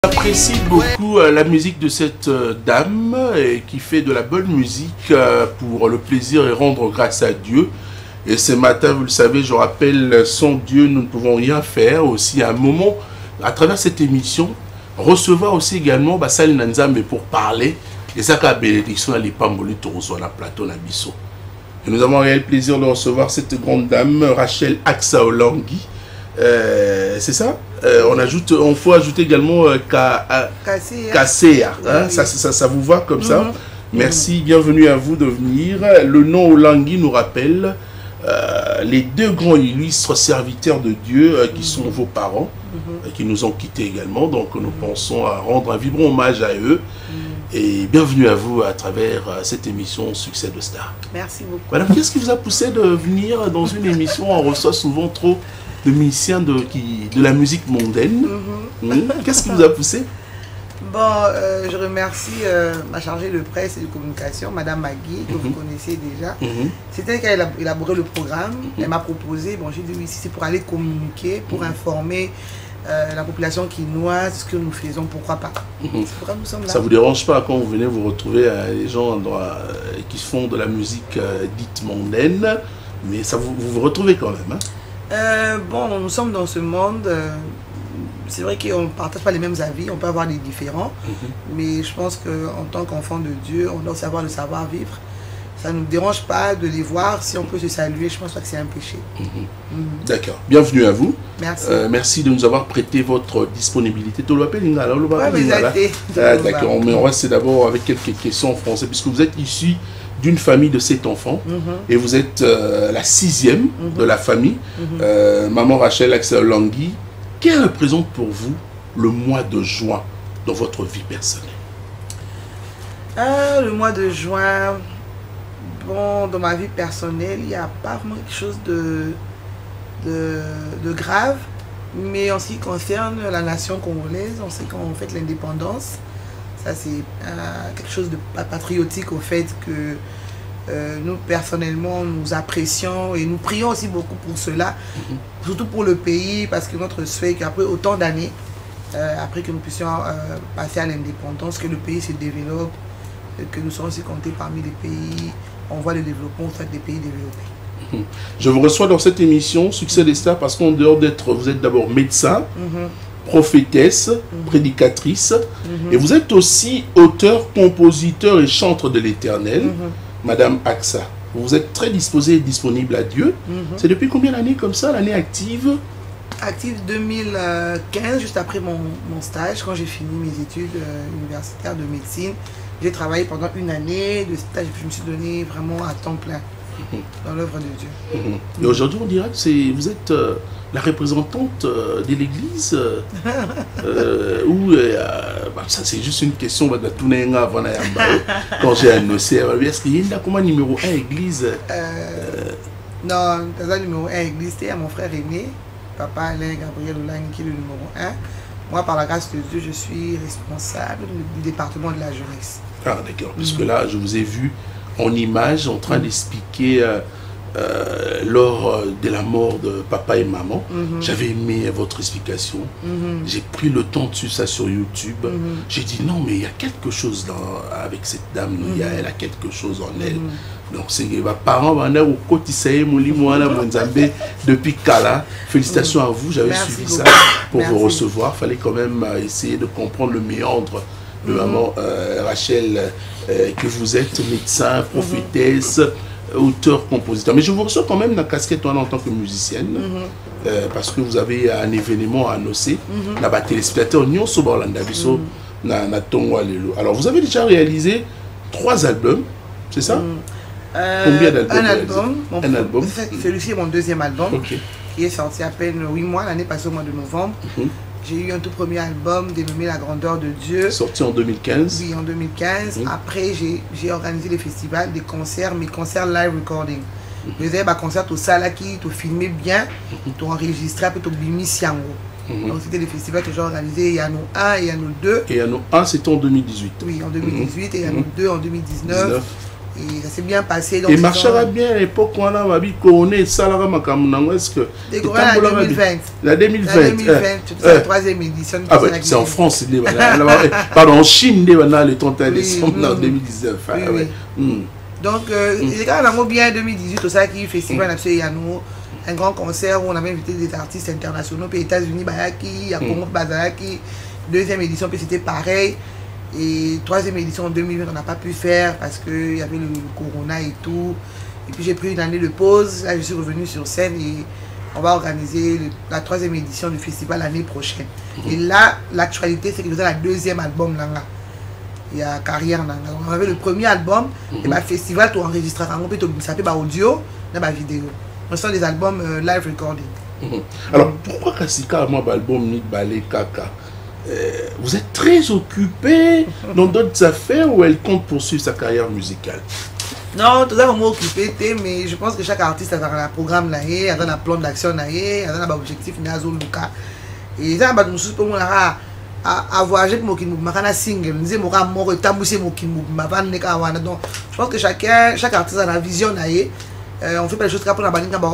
J'apprécie beaucoup la musique de cette dame qui fait de la bonne musique pour le plaisir et rendre grâce à Dieu. Et ce matin, vous le savez, je rappelle, sans Dieu, nous ne pouvons rien faire. Aussi, à un moment, à travers cette émission, recevoir aussi également Basali Nanzambe pour parler de sa bénédiction à l'Ipamboli Torozo, à la plateau Nabiso. Et nous avons un réel plaisir de recevoir cette grande dame, Rachel Aksa Olangui. C'est ça? On faut ajouter également Kasea. Hein? Ça vous va comme ça? Merci, bienvenue à vous de venir. Le nom Olangui nous rappelle les deux grands illustres serviteurs de Dieu qui sont vos parents, qui nous ont quittés également. Donc nous pensons à rendre un vibrant hommage à eux. Et bienvenue à vous à travers cette émission Succès de Star. Merci beaucoup. Madame, qu'est-ce qui vous a poussé de venir dans une émission où on reçoit souvent trop de musiciens de la musique mondaine? Qu'est-ce qui vous a poussé? Bon, je remercie ma chargée de presse et de communication, Madame Magui, que vous connaissez déjà. C'est elle qui a élaboré le programme. Elle m'a proposé, bon, j'ai dit oui, si c'est pour aller communiquer, pour informer la population quinoise, ce que nous faisons, pourquoi pas. Pourquoi nous sommes là. Ça ne vous dérange pas quand vous venez vous retrouver les gens qui font de la musique dite mondaine, mais ça vous retrouvez quand même, hein? Bon, nous sommes dans ce monde, c'est vrai qu'on ne partage pas les mêmes avis, on peut avoir des différents, mais je pense qu'en tant qu'enfant de Dieu, on doit savoir le savoir-vivre. Ça ne nous dérange pas de les voir, si on peut se saluer, je ne pense pas que c'est un péché. D'accord, bienvenue à vous. Merci. Merci de nous avoir prêté votre disponibilité. D'accord, mais on reste d'abord avec quelques questions en français, puisque vous êtes issu d'une famille de 7 enfants et vous êtes la 6e de la famille. Maman Rachel Aksa Olangui, quel représente pour vous le mois de juin dans votre vie personnelle? Le mois de juin, bon, dans ma vie personnelle, il n'y a pas vraiment quelque chose de grave, mais en ce qui concerne la nation congolaise, on sait qu'on fête l'indépendance. Ça, c'est quelque chose de patriotique au fait que nous, personnellement, nous apprécions et nous prions aussi beaucoup pour cela, surtout pour le pays, parce que notre souhait qu'après autant d'années, après que nous puissions passer à l'indépendance, que le pays se développe, que nous soyons aussi comptés parmi les pays, on voit le développement au fait des pays développés. Je vous reçois dans cette émission Succès des Stars parce qu'en dehors d'être, vous êtes d'abord médecin, prophétesse, prédicatrice, et vous êtes aussi auteur, compositeur et chantre de l'Éternel, Madame Aksa. Vous êtes très disposée et disponible à Dieu. C'est depuis combien d'années comme ça, l'année active? Active 2015, juste après mon stage, quand j'ai fini mes études universitaires de médecine. J'ai travaillé pendant une année de stage, je me suis donné vraiment à temps plein dans l'œuvre de Dieu. Et aujourd'hui, on dirait que vous êtes la représentante de l'Église ou ça c'est juste une question quand j'ai annoncé, est-ce qu'il y a comment numéro 1 Église? Non, numéro 1 Église, c'était à mon frère aîné, papa Alain Gabriel Olangui, qui est le numéro 1. Moi, par la grâce de Dieu, je suis responsable du département de la jeunesse. Ah d'accord, puisque là, je vous ai vu en image en train d'expliquer lors de la mort de papa et maman. J'avais aimé votre explication. J'ai pris le temps de suivre ça sur YouTube. J'ai dit non, mais il y a quelque chose avec cette dame. Elle a quelque chose en elle. Donc c'est mes parents depuis Kala. Félicitations à vous, j'avais suivi ça pour vous recevoir. Il fallait quand même essayer de comprendre le méandre de maman Rachel, que vous êtes médecin, prophétesse, auteur, compositeur. Mais je vous reçois quand même dans la casquette en tant que musicienne, parce que vous avez un événement à annoncer. La téléspectateur Nyon Soborlanda Biso na Tongwa Lelo. Alors vous avez déjà réalisé 3 albums, c'est ça? Combien d'albums? Un album. Celui-ci est mon 2e album, qui est sorti à peine 8 mois, l'année passée au mois de novembre. J'ai eu un tout premier album dénommé La Grandeur de Dieu. Sorti en 2015. Oui, en 2015. Après, j'ai organisé des festivals, des concerts, mes concerts live recording. Je faisais des concerts au Salaki, tu filmais bien, tu enregistrais, puis tu bimi Siango. Donc c'était des festivals que j'ai organisés. Il y en a 1 et il y en a 2. Et il y en a 1, c'était en 2018. Oui, en 2018 et il y en a 2 en 2019. Et ça s'est bien passé. Donc, et marchera bien à l'époque où on a vu qu'on est Salara Makamunango. Est-ce que. La 2020. La 2020. C'est la 3e édition. Ah ouais, c'est en France. Pardon, en Chine, le 31 décembre 2019. Donc, il y a bien 2018, tout ça qui festival un grand concert où on avait invité des artistes internationaux, puis États-Unis, Bayaki, Congo Bazaraki, 2e édition, puis c'était pareil. Et 3e édition en 2020, on n'a pas pu faire parce qu'il y avait le corona et tout. Et puis j'ai pris une année de pause. Là, je suis revenu sur scène et on va organiser la 3e édition du festival l'année prochaine. Et là, l'actualité, c'est que nous avons la 2e album. Il y a Carrière. On avait le premier album, et le festival, tu enregistres un peu, ça s'appelle audio, la vidéo. On sort des albums live recording. Alors, pourquoi Kassika, moi, l'album Ni Balé Kaka? Vous êtes très occupé dans d'autres affaires ou elle compte poursuivre sa carrière musicale? Non, tout ça, on m'a occupé, mais je pense que chaque artiste a un programme, il a un plan d'action, il a un objectif, il a un et ça, on a à voyager pour un single, je pense que chaque artiste a une vision. On fait pas les choses pour la bannière mais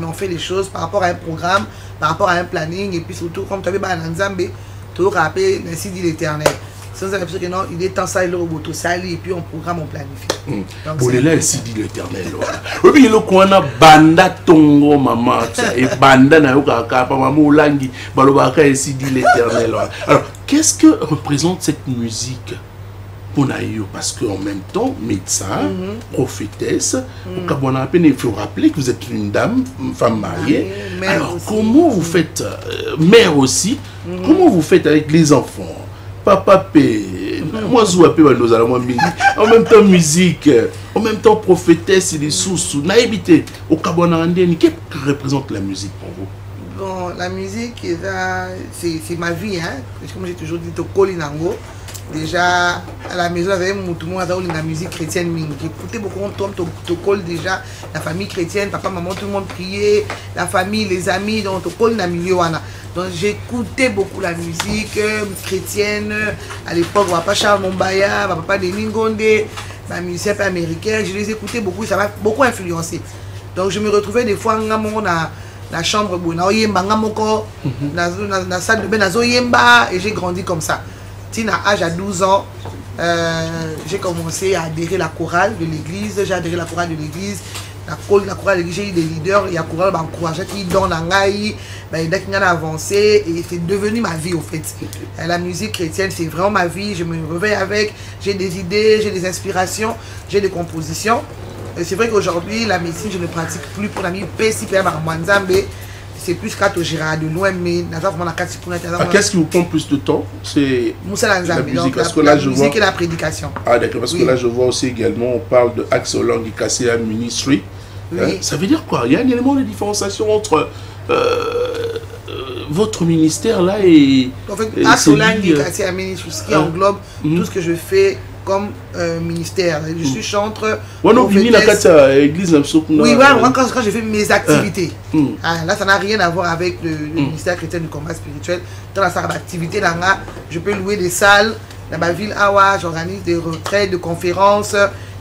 on fait les choses par rapport à un programme, par rapport à un planning, et puis surtout, comme tu avais un Nzambe, tu as rappelé ainsi dit l'Éternel. Sans l'impression que non, il est temps ça, il est au bout, sali, et puis on programme, on planifie. Pour les là, ainsi dit l'Éternel. Oui, puis le coin a banda tongo maman, et banda na yoka kapa maman olangi, balobaka ainsi dit l'Éternel. Alors, qu'est-ce que représente cette musique pour Naïo? Parce qu'en même temps, médecin, prophétesse, il faut rappeler que vous êtes une dame, une femme mariée. Alors, aussi. Comment vous faites, mère aussi, comment vous faites avec les enfants? Papa P, moi je nous allons en même temps musique, en même temps prophétesse et les sous-sous. Naïbité, au Kabonarandien, qu'est-ce que représente la musique pour vous? Bon, la musique, c'est ma vie, hein. Comme j'ai toujours dit, au Kolinango. Déjà, à la maison, avec tout le monde a la musique chrétienne. J'écoutais beaucoup de col déjà, la famille chrétienne, papa, maman, tout le monde priait, la famille, les amis, donc col na milieu. Donc j'écoutais beaucoup la musique chrétienne. À l'époque, papa Charles Mombaya, papa Denis Ngonde, la musiciens américains, je les écoutais beaucoup, ça m'a beaucoup influencé. Donc je me retrouvais des fois dans la chambre, dans la salle de bain, et j'ai grandi comme ça. À l'âge de 12 ans, j'ai commencé à adhérer à la chorale de l'église. J'ai adhéré à la chorale de l'église. La chorale de l'église, j'ai eu des leaders. Il y a la chorale qui m'a encouragé, qui donne la ngaï, qui a avancé. Et c'est devenu ma vie, au fait. La musique chrétienne, c'est vraiment ma vie. Je me réveille avec. J'ai des idées, j'ai des inspirations, j'ai des compositions. C'est vrai qu'aujourd'hui, la médecine, je ne pratique plus pour la musique. C'est plus qu'à Gérard de loin, mais qu'est-ce qui vous prend plus de temps? C'est la musique, parce que là, je vois... et la prédication. Ah d'accord, parce que là je vois aussi également, on parle de Axolang Kasea Ministry. Oui. Ça veut dire quoi? Il y a un élément de différenciation entre votre ministère là et... En fait, Axolang Kasea Ministry, ce qui englobe tout ce que je fais comme ministère. Je suis chanteur. Oui, moi quand je fais mes activités, là ça n'a rien à voir avec le ministère chrétien du combat spirituel. Dans la salle d'activité, je peux louer des salles dans ma ville Awa, j'organise des retraites, des conférences,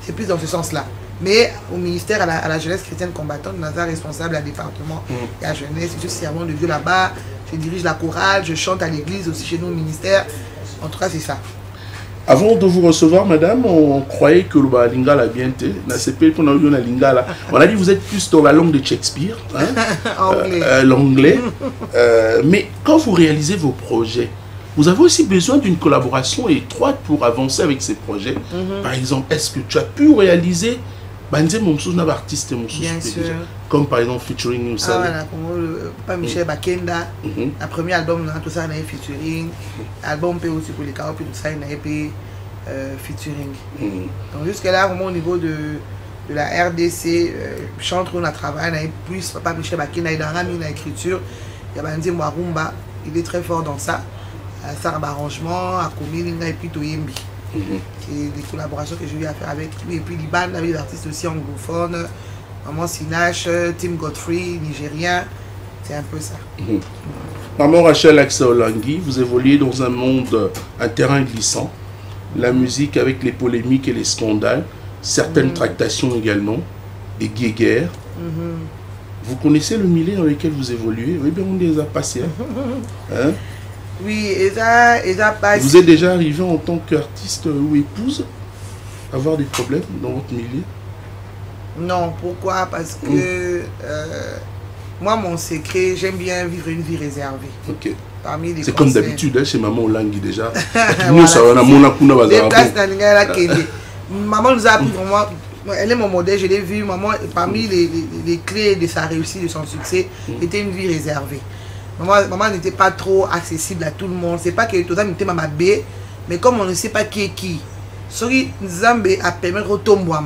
c'est plus dans ce sens-là. Mais au ministère, à la jeunesse chrétienne combattante, nous sommes responsables à département et à jeunesse, je suis servant de Dieu là-bas, je dirige la chorale, je chante à l'église aussi chez nous au ministère. En tout cas, c'est ça. Avant de vous recevoir, madame, on croyait que le lingala bien été. On a dit que vous êtes plus dans la langue de Shakespeare, hein? L'anglais. Mais quand vous réalisez vos projets, vous avez aussi besoin d'une collaboration étroite pour avancer avec ces projets. Par exemple, est-ce que tu as pu réaliser artiste bien sûr. Comme par exemple featuring pas Michel Bakenda, le premier album tout ça on a featuring, album peut aussi pour les carreaux puis tout ça on a featuring. Donc jusque là vraiment au niveau de la RDC, chante on a travaillé, on a plus papa Michel Bakenda il a ramené l'écriture, il y a Banzi Mwarumba, il est très fort dans ça, ça arrangement, à Komini et puis Toyembi. C'est des collaborations que j'ai eu à faire avec lui et puis Liban, avec des artistes aussi anglophones, Maman Sinache, Tim Godfrey, nigérien, c'est un peu ça. Maman Rachel Axaolangui, vous évoluez dans un monde, un terrain glissant, la musique avec les polémiques et les scandales. certaines tractations également, des guéguerres. Vous connaissez le milieu dans lequel vous évoluez? Oui, bien, on les a passés. Hein? Oui, et ça passe. Vous êtes déjà arrivé en tant qu'artiste ou épouse à avoir des problèmes dans votre milieu? Non, pourquoi? Parce que moi, mon secret, j'aime bien vivre une vie réservée. Ok. C'est comme d'habitude, hein, chez Maman Olangi déjà. Maman nous a appris vraiment, elle est mon modèle, je l'ai vu, maman, parmi les clés de sa réussite, de son succès, était une vie réservée. Maman n'était pas trop accessible à tout le monde. C'est pas que tout le monde était maman B, mais comme on ne sait pas qui est qui, celui Nzambe a permis de retomber.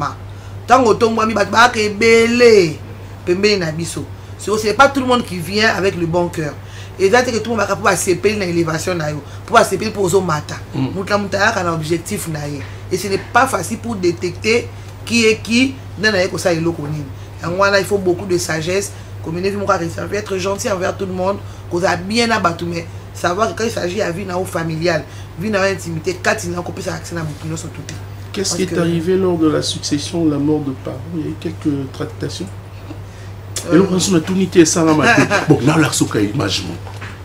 Tant que retomber, il va être belé, pembe na biso. C'est pas tout le monde qui vient avec le bon cœur. Et là, que tout le monde va pouvoir s'épeler dans l'élévation, pour s'épeler pour aux matin. Un objectif. Et ce n'est pas facile pour détecter qui est qui dans la ça et il faut beaucoup de sagesse, être gentil envers tout le monde, qu'on a bien abattu, mais savoir que quand il s'agit de vie familiale, vie dans l'intimité, quand il y a accès à mon tout. Qu'est-ce qui est arrivé lors de la succession, la mort de parents? Il y a eu quelques tractations. Et donc, on a tout nité ça là maintenant. Bon, là, on a image.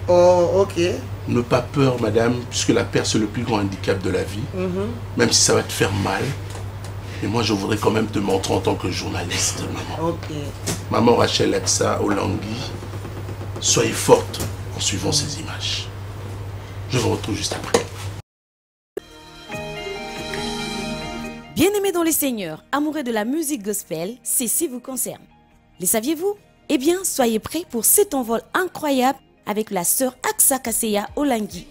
Oh, ok. Ne pas peur, madame, puisque la perte, c'est le plus grand handicap de la vie. Même si ça va te faire mal. Et moi, je voudrais quand même te montrer en tant que journaliste, maman. Ok. Maman Rachel Aksa Olangi, soyez forte en suivant ces images. Je vous retrouve juste après. Bien-aimés dans les seigneurs, amoureux de la musique gospel, ceci vous concerne. Les saviez-vous? Eh bien, soyez prêts pour cet envol incroyable avec la sœur Aksa Kaseya Olangi.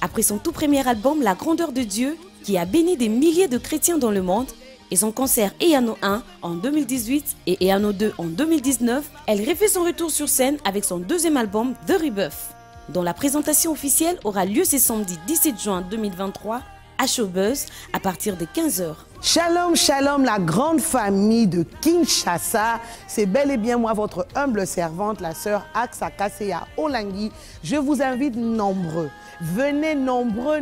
Après son tout premier album, La Grandeur de Dieu, qui a béni des milliers de chrétiens dans le monde, et son concert Eano 1 en 2018 et Eano 2 en 2019, elle refait son retour sur scène avec son deuxième album The Rebirth, dont la présentation officielle aura lieu ce samedi 17 juin 2023 à Showbuzz à partir de 15h. Shalom, shalom, la grande famille de Kinshasa. C'est bel et bien moi, votre humble servante, la sœur Aksa Kaseya Olangi. Je vous invite nombreux. Venez nombreux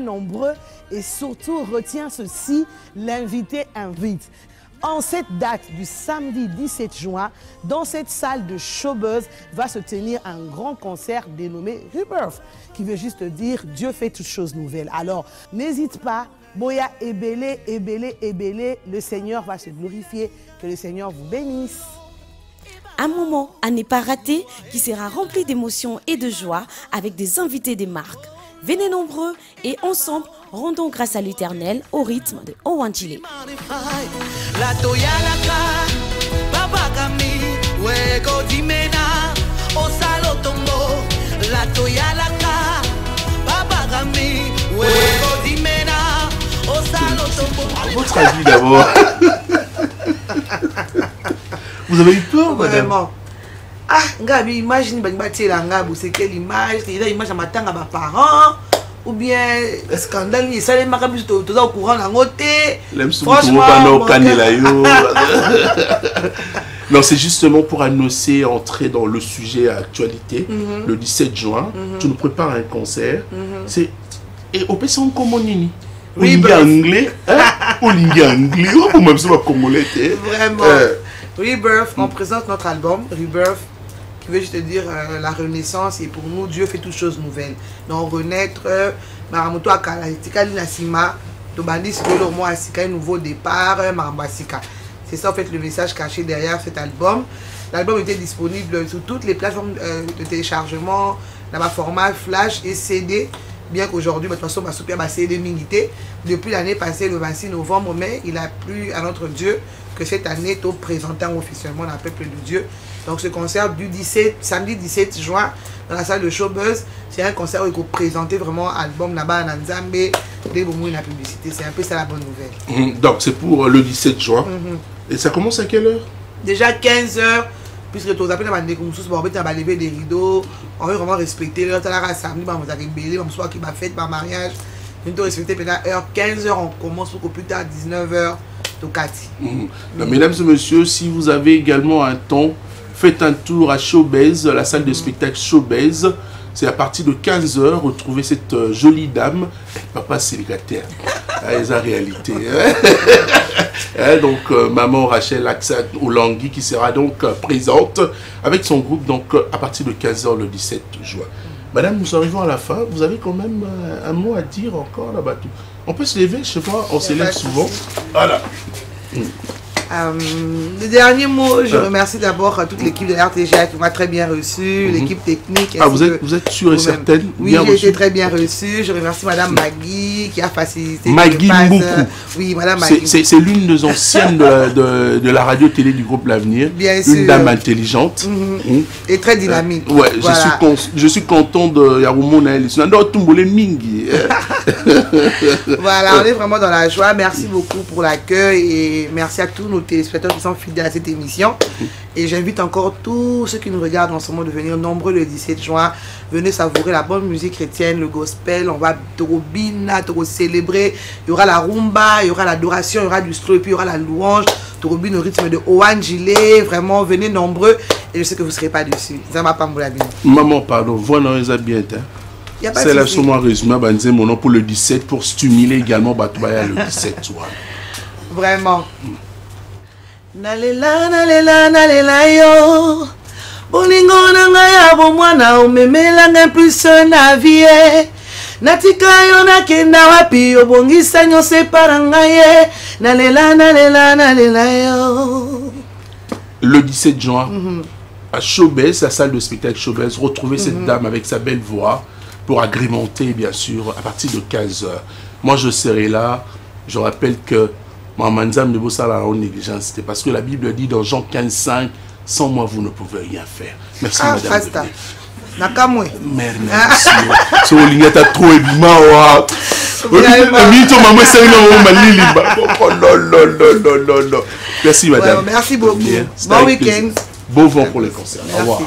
et surtout retiens ceci, l'invité invite. En cette date du samedi 17 juin, dans cette salle de Showbuzz va se tenir un grand concert dénommé Rebirth, qui veut juste dire Dieu fait toutes choses nouvelles. Alors, n'hésite pas, Boya ébélé, le Seigneur va se glorifier, que le Seigneur vous bénisse. Un moment à ne pas rater qui sera rempli d'émotions et de joie avec des invités des marques. Venez nombreux et ensemble, rendons grâce à l'Éternel au rythme de Owanjile. Votre avis d'abord. Vous avez eu peur, madame? Vraiment. Ah, Ngabi, imagine, c'est quelle image? C'est l'image de ma tante à mes parents. Ou bien, scandale, il s'est dit que tu es au courant d'un côté. Franchement, non, c'est justement pour annoncer, entrer dans le sujet à actualité, le 17 juin. Tu nous prépares un concert. Et au PC, on comment nini? Oui, anglais, ou anglais, ou même si on va congolais. Vraiment. Rebirth, on présente notre album, Rebirth, qui veut juste dire la renaissance, et pour nous, Dieu fait toutes choses nouvelles. Donc, renaître, Maramoto Akala, Tikali Nassima, Tobandi Sikolo, moi, Asika, un nouveau départ, Marambasika. C'est ça, en fait, le message caché derrière cet album. L'album était disponible sur toutes les plateformes de téléchargement, dans ma format Flash et CD. Bien qu'aujourd'hui, de toute façon, ma soupir CD Mingité, depuis l'année passée, le 26 novembre, mais il a plu à notre Dieu que cette année, nous présentons officiellement le peuple de Dieu. Donc ce concert du samedi 17 juin dans la salle de Showbuzz, c'est un concert où il faut présenter vraiment l'album Naba Nanzambe, des moments de la publicité. C'est un peu ça la bonne nouvelle. Donc c'est pour le 17 juin. Et ça commence à quelle heure? Déjà 15h. Puisque tous les appels on va lever des rideaux, on veut vraiment respecter l'heure. Samedi, on va rébeller, on va qui va fête, par mariage. On doit respecter l'heure. 15h, on commence pour plus tard, 19h, au Kati. Mesdames et messieurs, si vous avez également un temps, faites un tour à Showbuzz, la salle de spectacle Showbuzz. C'est à partir de 15h, retrouver cette jolie dame, papa célibataire. C'est la réalité. Donc, maman Rachel Aksa Olangui qui sera donc présente avec son groupe donc, à partir de 15h le 17 juin. Madame, nous arrivons à la fin. Vous avez quand même un mot à dire encore là-bas. On peut se lever, je sais pas, on se lève souvent. Voilà. Le dernier mot, je remercie d'abord toute l'équipe de RTGA qui m'a très bien reçu, l'équipe technique. Ah, vous êtes sûre et certaine? Oui, j'ai été très bien reçue. Je remercie Madame Magui qui a facilité. Magui Mboukou. Oui, Madame Magui. C'est l'une des anciennes de la radio-télé du groupe L'Avenir. Bien sûr. Une dame intelligente. Et très dynamique. Ouais, voilà. je suis content de Yarumona Mingi. Voilà, on est vraiment dans la joie. Merci beaucoup pour l'accueil et merci à tous nos téléspectateurs qui sont fidèles à cette émission. Et j'invite encore tous ceux qui nous regardent en ce moment de venir nombreux le 17 juin. Venez savourer la bonne musique chrétienne, le gospel. On va Torobina, Toro célébrer. Il y aura la rumba, il y aura l'adoration, il y aura du slow et puis il y aura la louange. Torobine au rythme de Owan Gilet. Vraiment, venez nombreux et je sais que vous ne serez pas déçus. Ça m'a pas moulé. Maman, pardon, voilà, ils bien. C'est là sur mon résumé, mon nom pour le 17 pour stimuler également Batouaya le 17 juin. Vraiment. Nalela nalela nalela yo bolingo nanga ya bomwana omemela nga plus na vie natika yo nakenda wapi obongisa nyonso eparanga ye nalela nalela nalela yo. Le 17 juin à Showbiz, la salle de spectacle Showbiz, retrouver cette dame avec sa belle voix pour agrémenter bien sûr à partir de 15h. Moi je serai là. Je rappelle que Mamanzam ne vous sala en négligence, c'était parce que la Bible dit dans Jean 15:5, sans moi vous ne pouvez rien faire. Merci madame. Merci. So lingata trop ebima wa. Merci madame. Merci beaucoup. Bon week-end. Bon vent pour les concerts. Au revoir.